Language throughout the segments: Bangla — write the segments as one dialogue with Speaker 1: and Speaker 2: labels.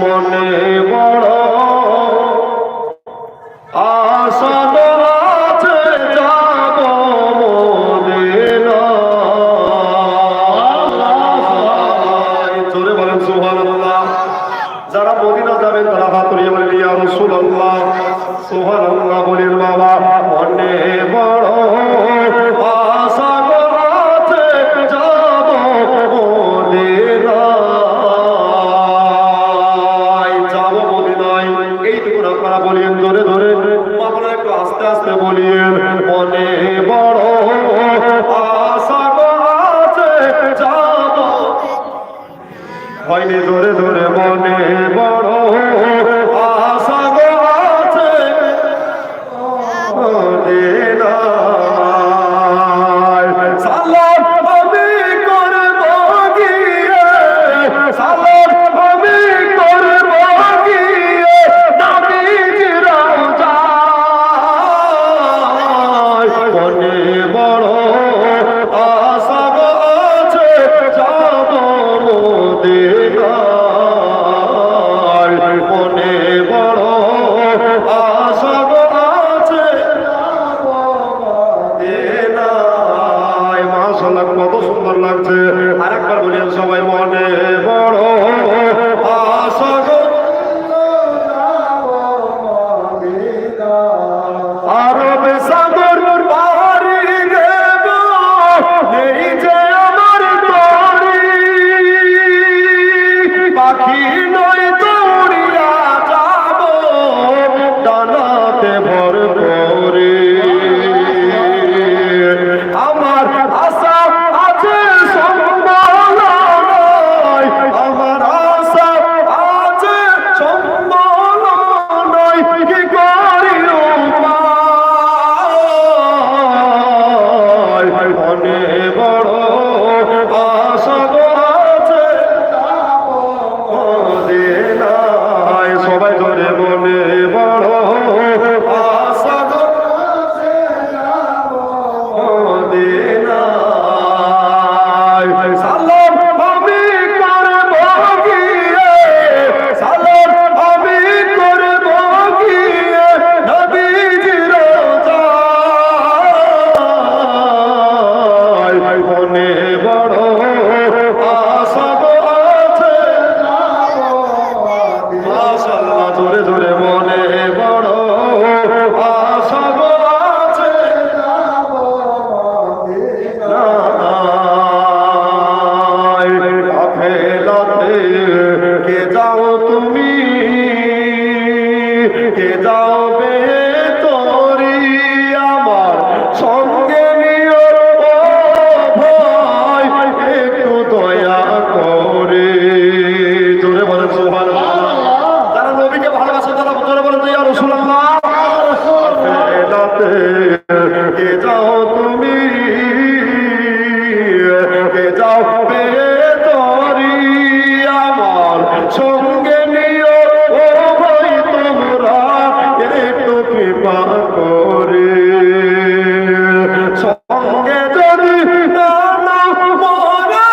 Speaker 1: মনে বড় আশা আছে যাব মদিনা। জোরে বলেন সুবহানাল্লাহ। যারা মদিনা যাবেন তারা হাত তুলিয়ে বলেন ইয়া রাসূলুল্লাহ। সুবহানাল্লাহ বলেন বাবা। মনে বড় আশা আছে যাব মদিনায়, যাব মদিনায়। এইটুকু আপনারা বলিয়েন জোরে জোরে, আপনারা একটু আস্তে আস্তে বলিয়েন। মনে বড় আশা আছে যাব, হয়নি জোরে জোরে। মনে বড় আশা আছে মদিনায়। সালাম আমি করব গিয়ে, সালাম আমি করব গিয়ে নবীজির রওজায়। মনে বড় আশা আছে যাব মদিনায়। মনে বড় আশা আছে যাব মদিনায়। মাশাআল্লাহ কত সুন্দর লাগছে। আরেকবার বলেন সবাই। মনে বড় আশা আরব সাগর পাড়ি দেব, নেই যে আমার তরি, পাখি নয় দৌড়িয়া যাব ডানাতে ভর করে। আমার আশা আছে সম্বল নয়, আমার আশা আছে সম্বল নয়, কি করি উপায়। মনে বড় আশা আছে মদিনায়। সবাই ধরে মনে বড় আশা আছে যাব মদিনায়। সালাম আমি করব গিয়ে, সালাম আমি করব গিয়ে নবীজির রওজায়। মনে বড় আশা আছে যাব মদিনায়। মাশাআল্লাহ জোরে জোরে। মনে বড় আশা আছে যাব মদিনায়। কাফেলাতে কে যাও তুমি, কে যাবে তোরি আমার সঙ্গে নিও ও ভাই, একটু দয়া করে। জোরে বলেন সুবহানাল্লাহ। যারা নবীকে ভালোবাসে তারা জোরে বলেন ইয়া রাসূলুল্লাহ। কাফেলাতে কে যাও তুমি, কে যাবে তোরি আমার সঙ্গে নিও ও ভাই, তোমরা একটু কৃপা করে। সঙ্গে যদি না নাও মোরে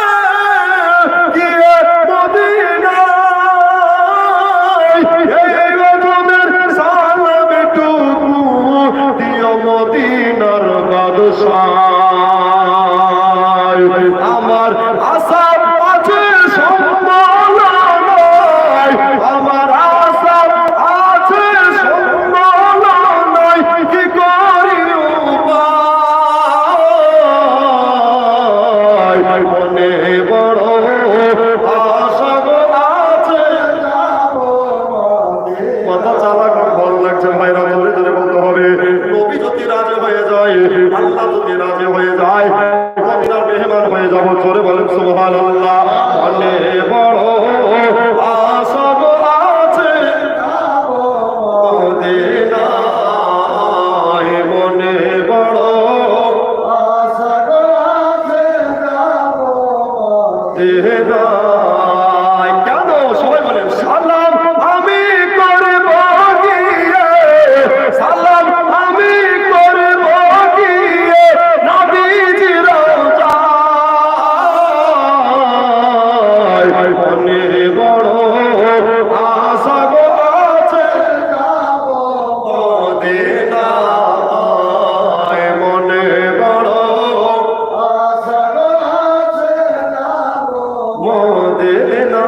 Speaker 1: গিয়ে মদিনায়, এই রকমের সালাম টুকু দিও মদিনার বাদশায়। আমার আশা আছে সম্বল নয়, আমার আশা আছে সম্বল নয়, কি করি উপায়। মনে বড় আশা আছে যাব মদিনায়। কথা চালা খুব ভালো লাগছে ভাইরা, জোরে জোরে বলতে হবে। নবী যদি রাজি হয়ে যায়, আল্লাহ যদি রাজি হয়ে যায়, মদিনার মেহমান হয়ে যাব। জোরে বলেন সুবহানাল্লাহ। মনে বড় আশা আছে যাব মদিনায়। মনে বড় আশা আছে যাব মদিনায়। কেন সবাই বলেন সালাম আমি করব গিয়ে, সালাম আমি করব গিয়ে নবীজির রওজায়। মদিনা